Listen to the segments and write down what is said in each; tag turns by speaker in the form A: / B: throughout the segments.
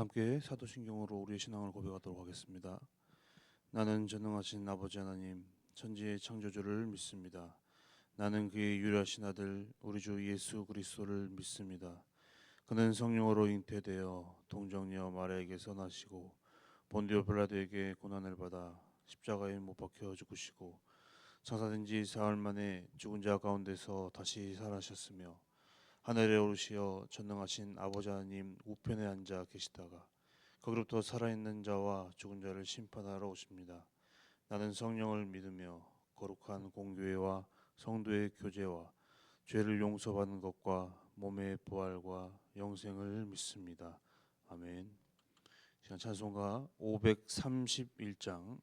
A: 함께 사도신경으로 우리의 신앙을 고백하도록 하겠습니다. 나는 전능하신 아버지 하나님, 천지의 창조주를 믿습니다. 나는 그의 유일하신 아들 우리 주 예수 그리스도를 믿습니다. 그는 성령으로 잉태되어 동정녀 마리아에게서 나시고 본디오 빌라도에게 고난을 받아 십자가에 못 박혀 죽으시고 장사된 지 사흘 만에 죽은 자 가운데서 다시 살아나셨으며 하늘에 오르시어 전능하신 아버지 하나님 우편에 앉아 계시다가 거기로부터 살아있는 자와 죽은 자를 심판하러 오십니다. 나는 성령을 믿으며 거룩한 공교회와 성도의 교제와 죄를 용서받는 것과 몸의 부활과 영생을 믿습니다. 아멘. 시간 찬송가 531장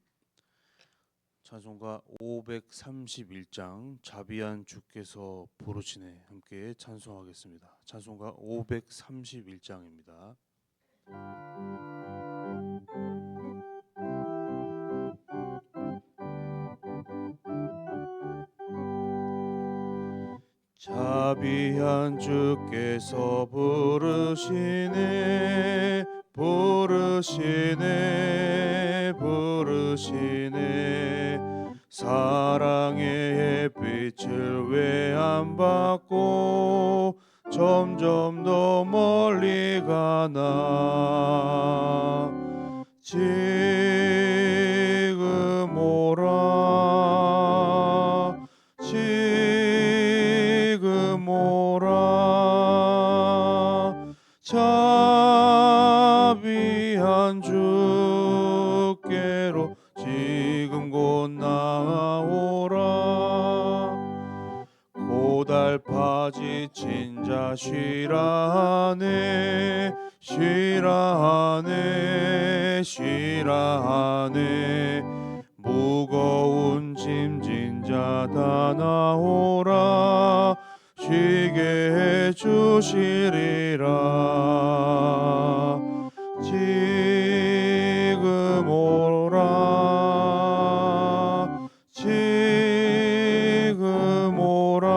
A: 찬송가 531장 자비한 주께서 부르시네 함께 찬송하겠습니다. 찬송가 531장입니다. 자비한 주께서 부르시네 부르시네 부르시네 사랑의 햇빛을 왜 안 받고 점점 더 멀리 가나 지금 오라 지금 오라 자비한 주께로 지금 곧 나아오라 고달파 지친 자 쉬라하네 쉬라하네 쉬라하네 무거운 짐진 자 다 나오라 쉬게 해주시리라 지금 오라 지금 오라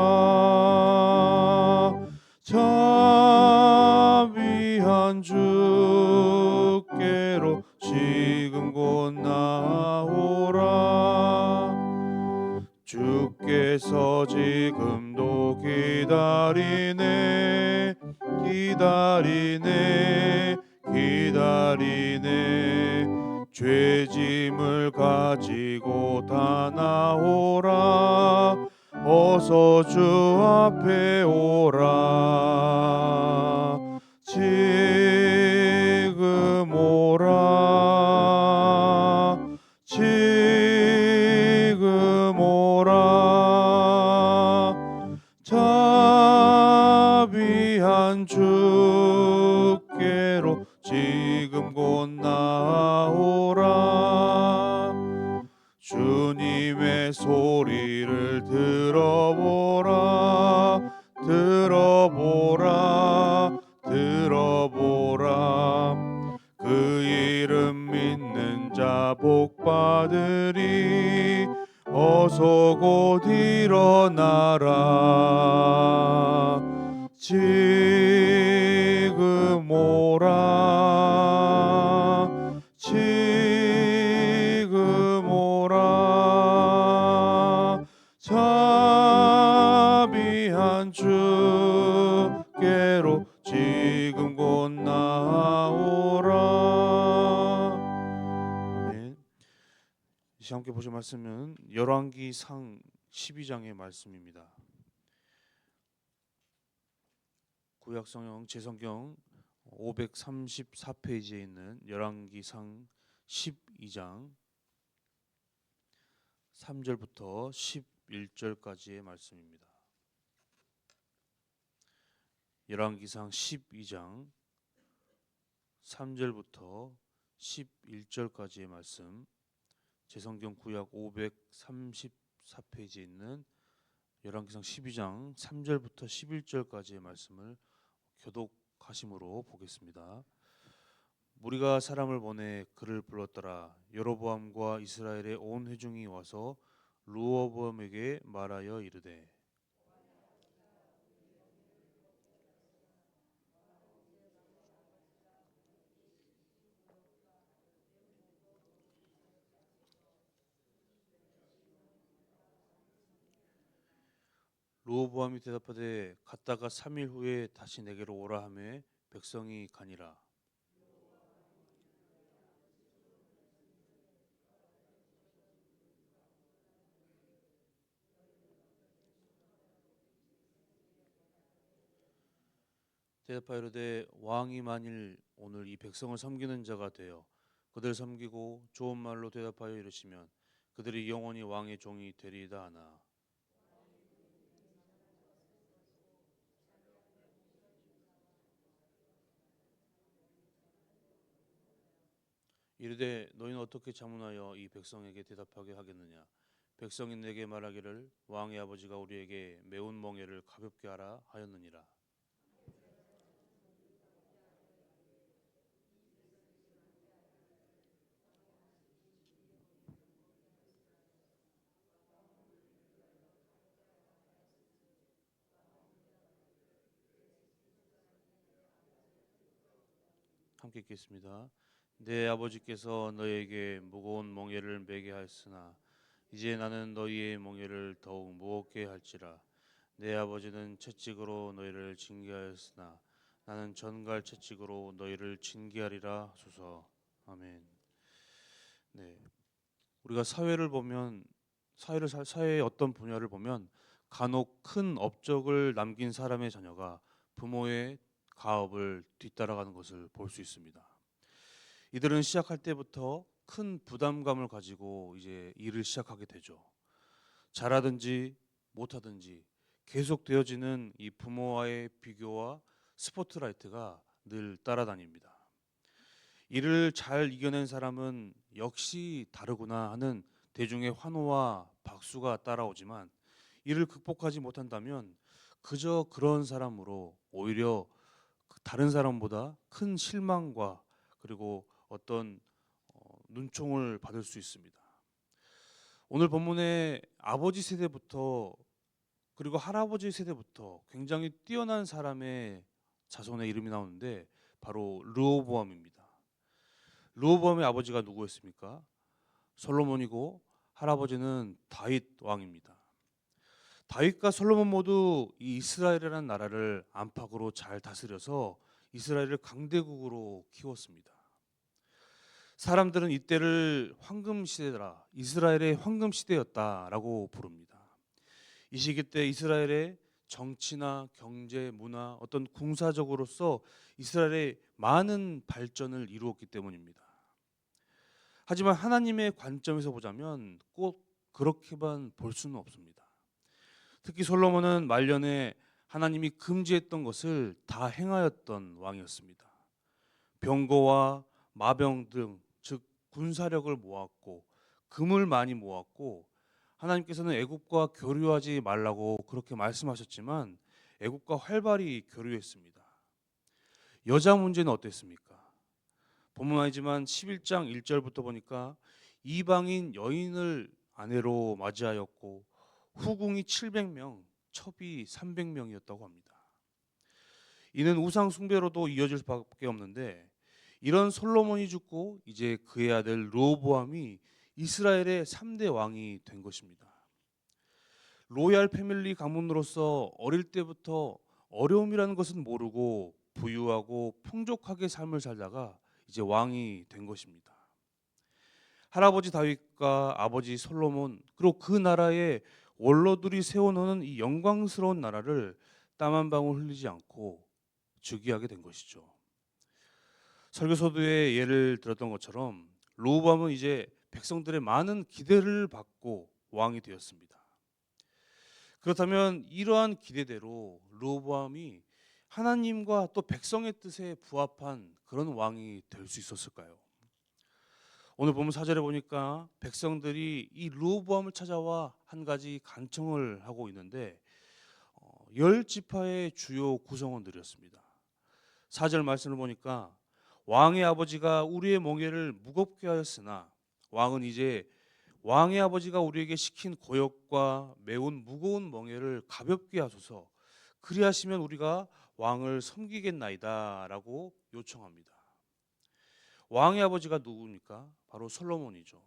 A: 자비한 주께로 지금 곧 나오라 주께서 지금도 기다리네 기다리네 기다리네 죄짐을 가지고 다 나오라 어서 주 앞에 오라 지금 오라 지금 오라 자비한 주께로 지금 곧 나오라 주님의 소리를 들어보라 들어보라 들어보라 그 이름 믿는 자 복받으리 어서 곧 일어나라 지금 오라 지금 오라 자비한 주께로 지금 곧 나오라. 아멘. 이제 함께 보실 말씀은 열왕기상 12장의 말씀입니다. 구약성경 제성경 534페이지에 있는 열왕기상 12장 3절부터 11절까지의 말씀입니다. 열왕기상 12장 3절부터 11절까지의 말씀 제성경 구약 534페이지에 있는 열왕기상 12장 3절부터 11절까지의 말씀을 교독하심으로 보겠습니다. 무리가 사람을 보내 그를 불렀더라. 여로보암과 이스라엘의 온 회중이 와서 르호보암에게 말하여 이르되 르호보암이 대답하되 갔다가 3일 후에 다시 내게로 오라 하매 백성이 가니라. 대답하여 이르되 왕이 만일 오늘 이 백성을 섬기는 자가 되어 그들 섬기고 좋은 말로 대답하여 이르시면 그들이 영원히 왕의 종이 되리이다 하나. 이르되 너희는 어떻게 자문하여 이 백성에게 대답하게 하겠느냐. 백성이 내게 말하기를 왕의 아버지가 우리에게 매운 멍에를 가볍게 하라 하였느니라. 함께 읽겠습니다. 내 아버지께서 너희에게 무거운 멍에를 매게 하였으나 이제 나는 너희의 멍에를 더욱 무겁게 할지라. 내 아버지는 채찍으로 너희를 징계하였으나 나는 전갈 채찍으로 너희를 징계하리라 하소서. 아멘. 네, 우리가 사회를 보면 사회의 어떤 분야를 보면 간혹 큰 업적을 남긴 사람의 자녀가 부모의 가업을 뒤따라가는 것을 볼 수 있습니다. 이들은 시작할 때부터 큰 부담감을 가지고 이제 일을 시작하게 되죠. 잘하든지 못하든지 계속 되어지는 이 부모와의 비교와 스포트라이트가 늘 따라다닙니다. 이를 잘 이겨낸 사람은 역시 다르구나 하는 대중의 환호와 박수가 따라오지만 이를 극복하지 못한다면 그저 그런 사람으로 오히려 다른 사람보다 큰 실망과 그리고 어떤 눈총을 받을 수 있습니다. 오늘 본문의 아버지 세대부터 그리고 할아버지 세대부터 굉장히 뛰어난 사람의 자손의 이름이 나오는데 바로 르호보암입니다. 르호보암의 아버지가 누구였습니까? 솔로몬이고 할아버지는 다윗 왕입니다. 다윗과 솔로몬 모두 이 이스라엘이라는 나라를 안팎으로 잘 다스려서 이스라엘을 강대국으로 키웠습니다. 사람들은 이때를 황금 시대라, 이스라엘의 황금 시대였다라고 부릅니다. 이 시기 때 이스라엘의 정치나 경제, 문화, 어떤 군사적으로서 이스라엘의 많은 발전을 이루었기 때문입니다. 하지만 하나님의 관점에서 보자면 꼭 그렇게만 볼 수는 없습니다. 특히 솔로몬은 말년에 하나님이 금지했던 것을 다 행하였던 왕이었습니다. 병거와 마병 등, 즉 군사력을 모았고 금을 많이 모았고 하나님께서는 애굽과 교류하지 말라고 그렇게 말씀하셨지만 애굽과 활발히 교류했습니다. 여자 문제는 어땠습니까? 본문 아니지만 11장 1절부터 보니까 이방인 여인을 아내로 맞이하였고 후궁이 700명, 첩이 300명이었다고 합니다. 이는 우상 숭배로도 이어질 수밖에 없는데 이런 솔로몬이 죽고 이제 그의 아들 르호보암이 이스라엘의 3대 왕이 된 것입니다. 로얄 패밀리 가문으로서 어릴 때부터 어려움이라는 것은 모르고 부유하고 풍족하게 삶을 살다가 이제 왕이 된 것입니다. 할아버지 다윗과 아버지 솔로몬 그리고 그 나라의 원로들이 세워놓은 이 영광스러운 나라를 땀 한 방울 흘리지 않고 즉위하게 된 것이죠. 설교서도에 예를 들었던 것처럼 르호보암은 이제 백성들의 많은 기대를 받고 왕이 되었습니다. 그렇다면 이러한 기대대로 르호보암이 하나님과 또 백성의 뜻에 부합한 그런 왕이 될 수 있었을까요? 오늘 보면 4절에 보니까 백성들이 이 르호보암을 찾아와 한 가지 간청을 하고 있는데 10지파의 주요 구성원들이었습니다. 4절 말씀을 보니까 왕의 아버지가 우리의 멍에를 무겁게 하였으나 왕은 이제 왕의 아버지가 우리에게 시킨 고역과 매운 무거운 멍에를 가볍게 하소서 그리하시면 우리가 왕을 섬기겠나이다 라고 요청합니다. 왕의 아버지가 누굽니까? 바로 솔로몬이죠.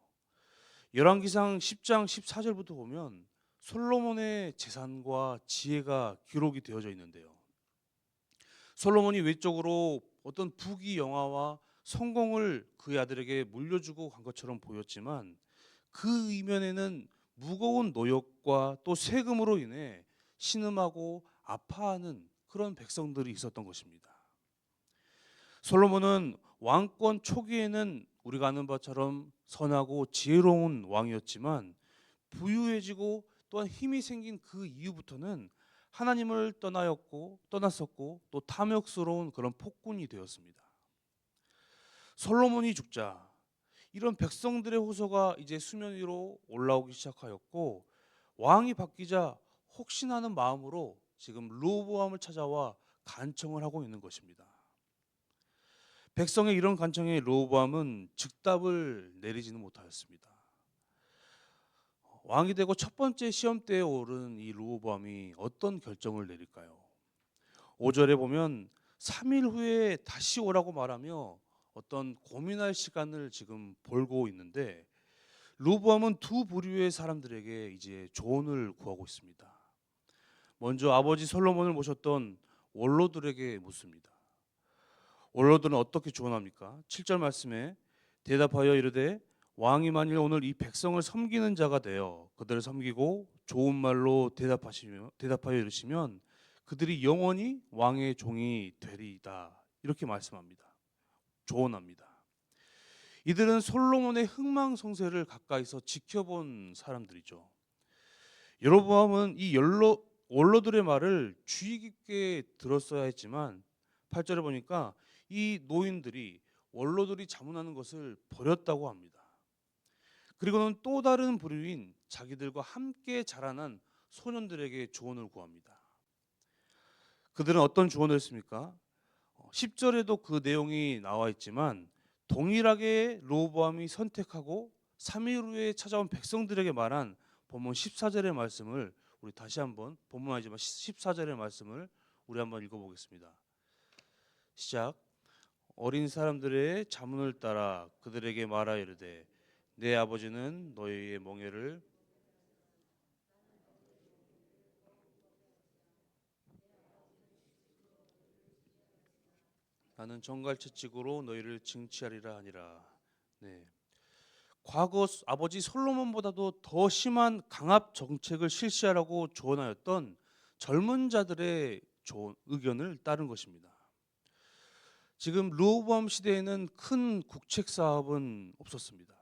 A: 열왕기상 10장 14절부터 보면 솔로몬의 재산과 지혜가 기록이 되어져 있는데요. 솔로몬이 외적으로 어떤 부귀영화와 성공을 그의 아들에게 물려주고 간 것처럼 보였지만 그 이면에는 무거운 노역과 또 세금으로 인해 신음하고 아파하는 그런 백성들이 있었던 것입니다. 솔로몬은 왕권 초기에는 우리가 아는 바처럼 선하고 지혜로운 왕이었지만 부유해지고 또한 힘이 생긴 그 이후부터는 하나님을 떠났었고 또 탐욕스러운 그런 폭군이 되었습니다. 솔로몬이 죽자 이런 백성들의 호소가 이제 수면 위로 올라오기 시작하였고 왕이 바뀌자 혹시나 하는 마음으로 지금 르호보암을 찾아와 간청을 하고 있는 것입니다. 백성의 이런 간청에 르호보암은 즉답을 내리지는 못하였습니다. 왕이 되고 첫 번째 시험대에 오른 이 르호보암이 어떤 결정을 내릴까요? 5절에 보면 3일 후에 다시 오라고 말하며 어떤 고민할 시간을 지금 벌고 있는데 르호보암은 두 부류의 사람들에게 이제 조언을 구하고 있습니다. 먼저 아버지 솔로몬을 모셨던 원로들에게 묻습니다. 원로들은 어떻게 조언합니까? 7절 말씀에 대답하여 이르되 왕이 만일 오늘 이 백성을 섬기는 자가 되어 그들을 섬기고 좋은 말로 대답하여 이르시면 그들이 영원히 왕의 종이 되리이다. 이렇게 말씀합니다. 조언합니다. 이들은 솔로몬의 흥망성쇠를 가까이서 지켜본 사람들이죠. 여로보암은 이 원로들의 말을 주의 깊게 들었어야 했지만 8절에 보니까 이 노인들이 원로들이 자문하는 것을 버렸다고 합니다. 그리고는 또 다른 부류인 자기들과 함께 자라난 소년들에게 조언을 구합니다. 그들은 어떤 조언을 했습니까? 10절에도 그 내용이 나와 있지만 동일하게 르호보암이 선택하고 3일 후에 찾아온 백성들에게 말한 본문 14절의 말씀을 우리 다시 한번 본문 아니지만 14절의 말씀을 우리 한번 읽어보겠습니다. 시작. 어린 사람들의 자문을 따라 그들에게 말하 이르되 내 아버지는 너희의 멍에를 나는 정갈채찍으로 너희를 징치하리라 하니라. 네. 과거 아버지 솔로몬보다도 더 심한 강압 정책을 실시하라고 조언하였던 젊은 자들의 의견을 따른 것입니다. 지금 르호보암 시대에는 큰 국책 사업은 없었습니다.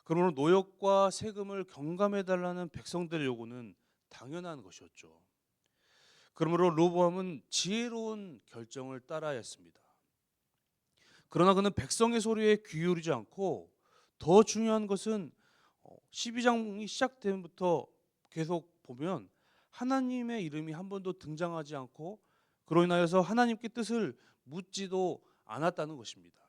A: 그러므로 노역과 세금을 경감해 달라는 백성들의 요구는 당연한 것이었죠. 그러므로 르호보암은 지혜로운 결정을 따라야 했습니다. 그러나 그는 백성의 소리에 귀 기울이지 않고 더 중요한 것은 12장이 시작되면부터 계속 보면 하나님의 이름이 한 번도 등장하지 않고 그로 인하여서 하나님께 뜻을 묻지도 않았다는 것입니다.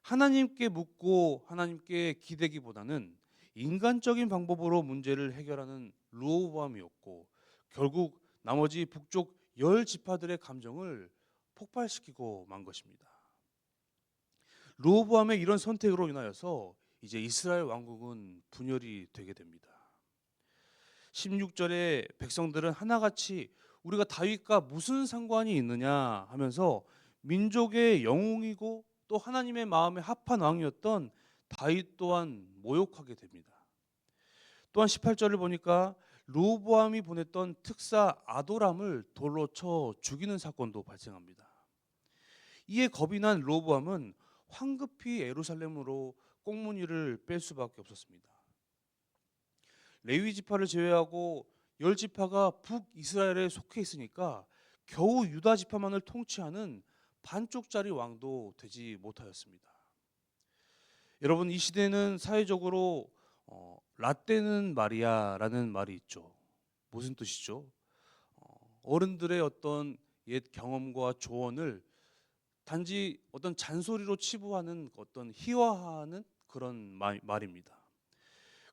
A: 하나님께 묻고 하나님께 기대기보다는 인간적인 방법으로 문제를 해결하는 르호보암이었고 결국 나머지 북쪽 10지파들의 감정을 폭발시키고 만 것입니다. 르호보암의 이런 선택으로 인하여서 이제 이스라엘 왕국은 분열이 되게 됩니다. 16절에 백성들은 하나같이 우리가 다윗과 무슨 상관이 있느냐 하면서 민족의 영웅이고 또 하나님의 마음에 합한 왕이었던 다윗 또한 모욕하게 됩니다. 또한 18절을 보니까 르호보암이 보냈던 특사 아도람을 돌로 쳐 죽이는 사건도 발생합니다. 이에 겁이 난 르호보암은 황급히 예루살렘으로 꽁무니를 뺄 수밖에 없었습니다. 레위 지파를 제외하고 10지파가 북이스라엘에 속해 있으니까 겨우 유다 지파만을 통치하는 반쪽짜리 왕도 되지 못하였습니다. 여러분, 이 시대는 사회적으로 라떼는 마리아라는 말이 있죠. 무슨 뜻이죠? 어른들의 어떤 옛 경험과 조언을 단지 어떤 잔소리로 치부하는 어떤 희화화하는 그런 말입니다.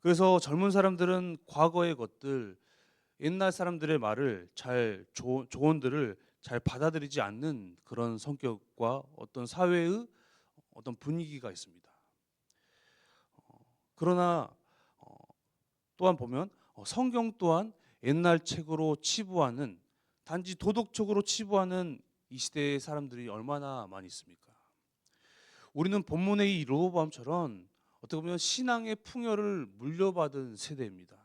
A: 그래서 젊은 사람들은 과거의 것들, 옛날 사람들의 말을 조언들을 잘 받아들이지 않는 그런 성격과 어떤 사회의 어떤 분위기가 있습니다. 그러나 또한 보면 성경 또한 옛날 책으로 치부하는, 단지 도덕적으로 치부하는 이 시대의 사람들이 얼마나 많이 있습니까? 우리는 본문의 이 르호보암처럼 어떻게 보면 신앙의 풍요를 물려받은 세대입니다.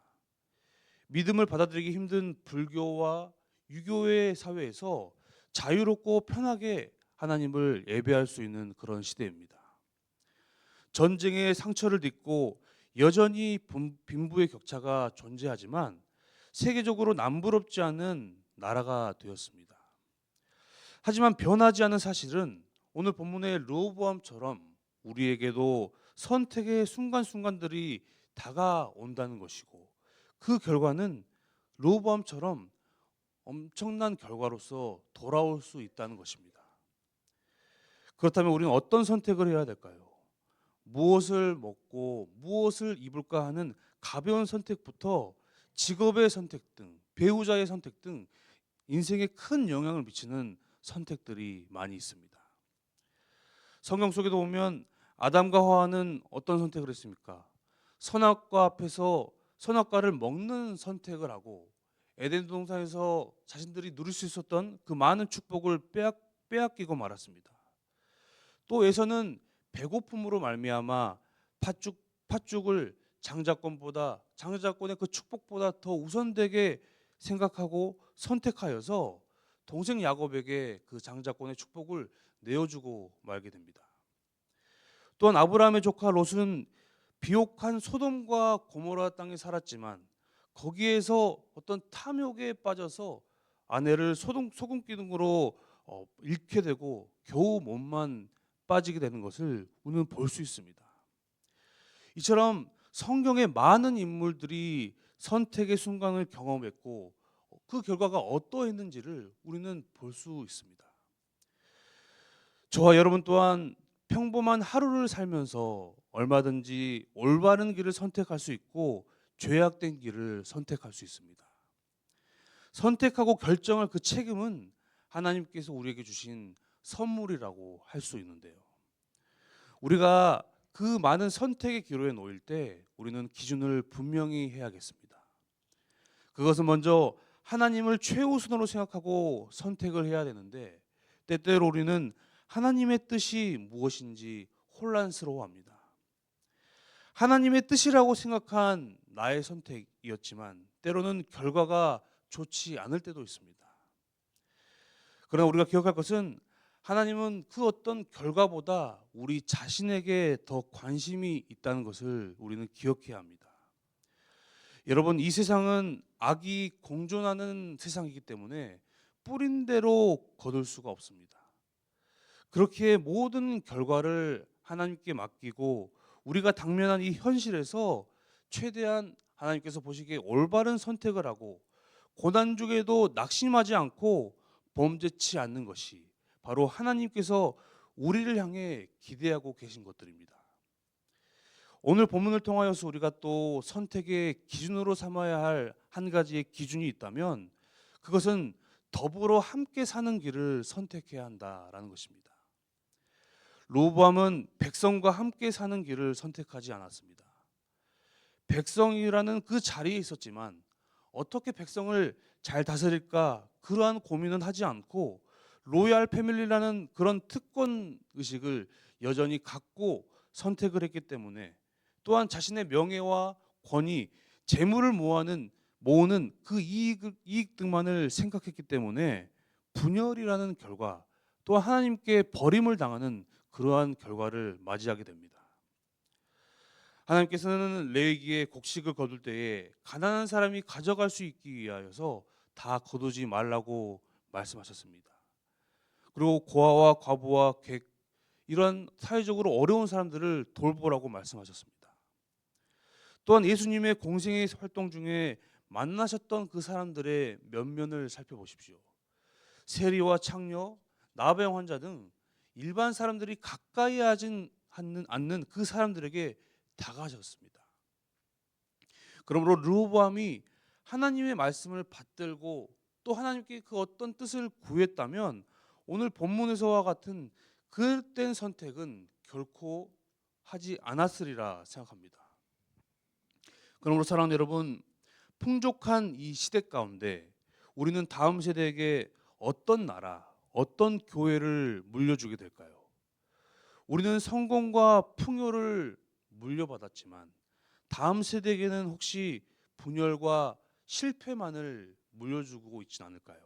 A: 믿음을 받아들이기 힘든 불교와 유교의 사회에서 자유롭고 편하게 하나님을 예배할 수 있는 그런 시대입니다. 전쟁의 상처를 딛고 여전히 빈부의 격차가 존재하지만 세계적으로 남부럽지 않은 나라가 되었습니다. 하지만 변하지 않은 사실은 오늘 본문의 르호보암처럼 우리에게도 선택의 순간순간들이 다가온다는 것이고, 그 결과는 르호보암처럼 엄청난 결과로서 돌아올 수 있다는 것입니다. 그렇다면 우리는 어떤 선택을 해야 될까요? 무엇을 먹고 무엇을 입을까 하는 가벼운 선택부터 직업의 선택 등, 배우자의 선택 등 인생에 큰 영향을 미치는 선택들이 많이 있습니다. 성경 속에도 보면 아담과 하와는 어떤 선택을 했습니까? 선악과 앞에서 선악과를 먹는 선택을 하고 에덴 동산에서 자신들이 누릴 수 있었던 그 많은 축복을 빼앗기고 말았습니다. 또 에서는 배고픔으로 말미암아 팥죽을 장자권의 그 축복보다 더 우선되게 생각하고 선택하여서 동생 야곱에게 그 장자권의 축복을 내어주고 말게 됩니다. 또한 아브라함의 조카 롯은 비옥한 소돔과 고모라 땅에 살았지만 거기에서 어떤 탐욕에 빠져서 아내를 소금 기둥으로 잃게 되고 겨우 몸만 빠지게 되는 것을 우리는 볼 수 있습니다. 이처럼 성경의 많은 인물들이 선택의 순간을 경험했고 그 결과가 어떠했는지를 우리는 볼 수 있습니다. 저와 여러분 또한 평범한 하루를 살면서 얼마든지 올바른 길을 선택할 수 있고 죄악된 길을 선택할 수 있습니다. 선택하고 결정할 그 책임은 하나님께서 우리에게 주신 선물이라고 할 수 있는데요. 우리가 그 많은 선택의 기로에 놓일 때 우리는 기준을 분명히 해야겠습니다. 그것은 먼저 하나님을 최우선으로 생각하고 선택을 해야 되는데, 때때로 우리는 하나님의 뜻이 무엇인지 혼란스러워합니다. 하나님의 뜻이라고 생각한 나의 선택이었지만 때로는 결과가 좋지 않을 때도 있습니다. 그러나 우리가 기억할 것은 하나님은 그 어떤 결과보다 우리 자신에게 더 관심이 있다는 것을 우리는 기억해야 합니다. 여러분, 이 세상은 악이 공존하는 세상이기 때문에 뿌린 대로 거둘 수가 없습니다. 그렇게 모든 결과를 하나님께 맡기고 우리가 당면한 이 현실에서 최대한 하나님께서 보시기에 올바른 선택을 하고 고난 중에도 낙심하지 않고 범죄치 않는 것이 바로 하나님께서 우리를 향해 기대하고 계신 것들입니다. 오늘 본문을 통하여서 우리가 또 선택의 기준으로 삼아야 할 한 가지의 기준이 있다면 그것은 더불어 함께 사는 길을 선택해야 한다라는 것입니다. 르호보암은 백성과 함께 사는 길을 선택하지 않았습니다. 백성이라는 그 자리에 있었지만 어떻게 백성을 잘 다스릴까 그러한 고민은 하지 않고 로얄 패밀리라는 그런 특권 의식을 여전히 갖고 선택을 했기 때문에, 또한 자신의 명예와 권위, 재물을 모으는 그 이익 등만을 생각했기 때문에 분열이라는 결과, 또 하나님께 버림을 당하는 그러한 결과를 맞이하게 됩니다. 하나님께서는 레위기에 곡식을 거둘 때에 가난한 사람이 가져갈 수 있기 위하여서 다 거두지 말라고 말씀하셨습니다. 그리고 고아와 과부와 객, 이런 사회적으로 어려운 사람들을 돌보라고 말씀하셨습니다. 또한 예수님의 공생의 활동 중에 만나셨던 그 사람들의 면면을 살펴보십시오. 세리와 창녀, 나병 환자 등 일반 사람들이 가까이 하진 않는 그 사람들에게 다가가셨습니다. 그러므로 르호보암이 하나님의 말씀을 받들고 또 하나님께 그 어떤 뜻을 구했다면 오늘 본문에서와 같은 그릇된 선택은 결코 하지 않았으리라 생각합니다. 그러므로 사랑하는 여러분, 풍족한 이 시대 가운데 우리는 다음 세대에게 어떤 나라, 어떤 교회를 물려주게 될까요? 우리는 성공과 풍요를 물려받았지만 다음 세대에게는 혹시 분열과 실패만을 물려주고 있진 않을까요?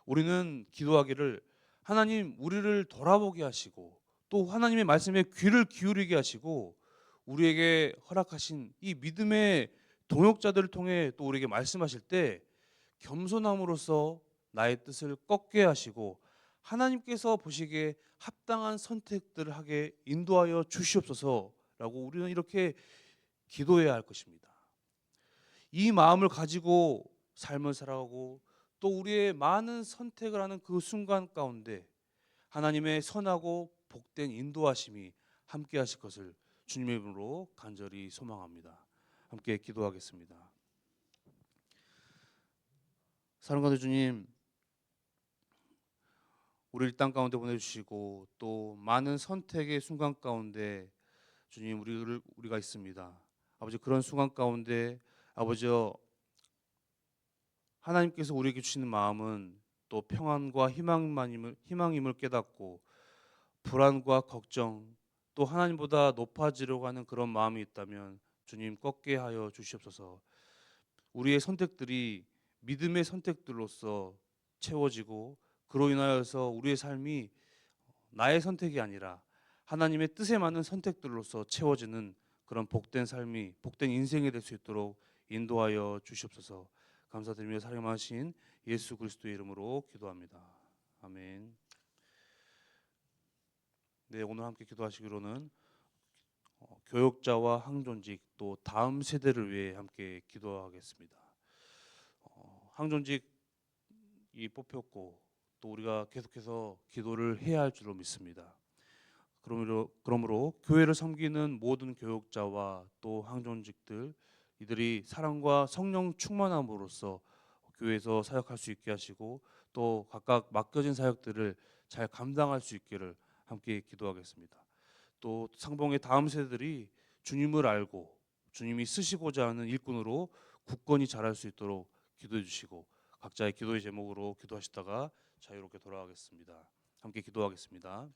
A: 우리는 기도하기를 하나님 우리를 돌아보게 하시고 또 하나님의 말씀에 귀를 기울이게 하시고 우리에게 허락하신 이 믿음의 동역자들을 통해 또 우리에게 말씀하실 때 겸손함으로써 나의 뜻을 꺾게 하시고 하나님께서 보시기에 합당한 선택들을 하게 인도하여 주시옵소서라고 우리는 이렇게 기도해야 할 것입니다. 이 마음을 가지고 삶을 살아가고 또 우리의 많은 선택을 하는 그 순간 가운데 하나님의 선하고 복된 인도하심이 함께 하실 것을 주님의 이름으로 간절히 소망합니다. 함께 기도하겠습니다. 사랑하는 주님, 우리를 땅 가운데 보내주시고 또 많은 선택의 순간 가운데 주님 우리가 있습니다. 아버지 그런 순간 가운데 아버지 하나님께서 우리에게 주시는 마음은 또 평안과 희망임을 깨닫고 불안과 걱정 또 하나님보다 높아지려고 하는 그런 마음이 있다면 주님 꺾게 하여 주시옵소서. 우리의 선택들이 믿음의 선택들로서 채워지고 그로 인하여서 우리의 삶이 나의 선택이 아니라 하나님의 뜻에 맞는 선택들로서 채워지는 그런 복된 삶이 복된 인생이 될 수 있도록 인도하여 주시옵소서. 감사드리며 사랑하신 예수 그리스도의 이름으로 기도합니다. 아멘. 네, 오늘 함께 기도하시기로는 교역자와 항존직 또 다음 세대를 위해 함께 기도하겠습니다. 항존직이 뽑혔고 또 우리가 계속해서 기도를 해야 할 줄로 믿습니다. 그러므로 교회를 섬기는 모든 교역자와 또 항존직들 이들이 사랑과 성령 충만함으로써 교회에서 사역할 수 있게 하시고 또 각각 맡겨진 사역들을 잘 감당할 수 있기를 함께 기도하겠습니다. 또 상봉의 다음 세대들이 주님을 알고 주님이 쓰시고자 하는 일꾼으로 굳건히 자랄 수 있도록 기도해 주시고 각자의 기도의 제목으로 기도하시다가 자유롭게 돌아가겠습니다. 함께 기도하겠습니다.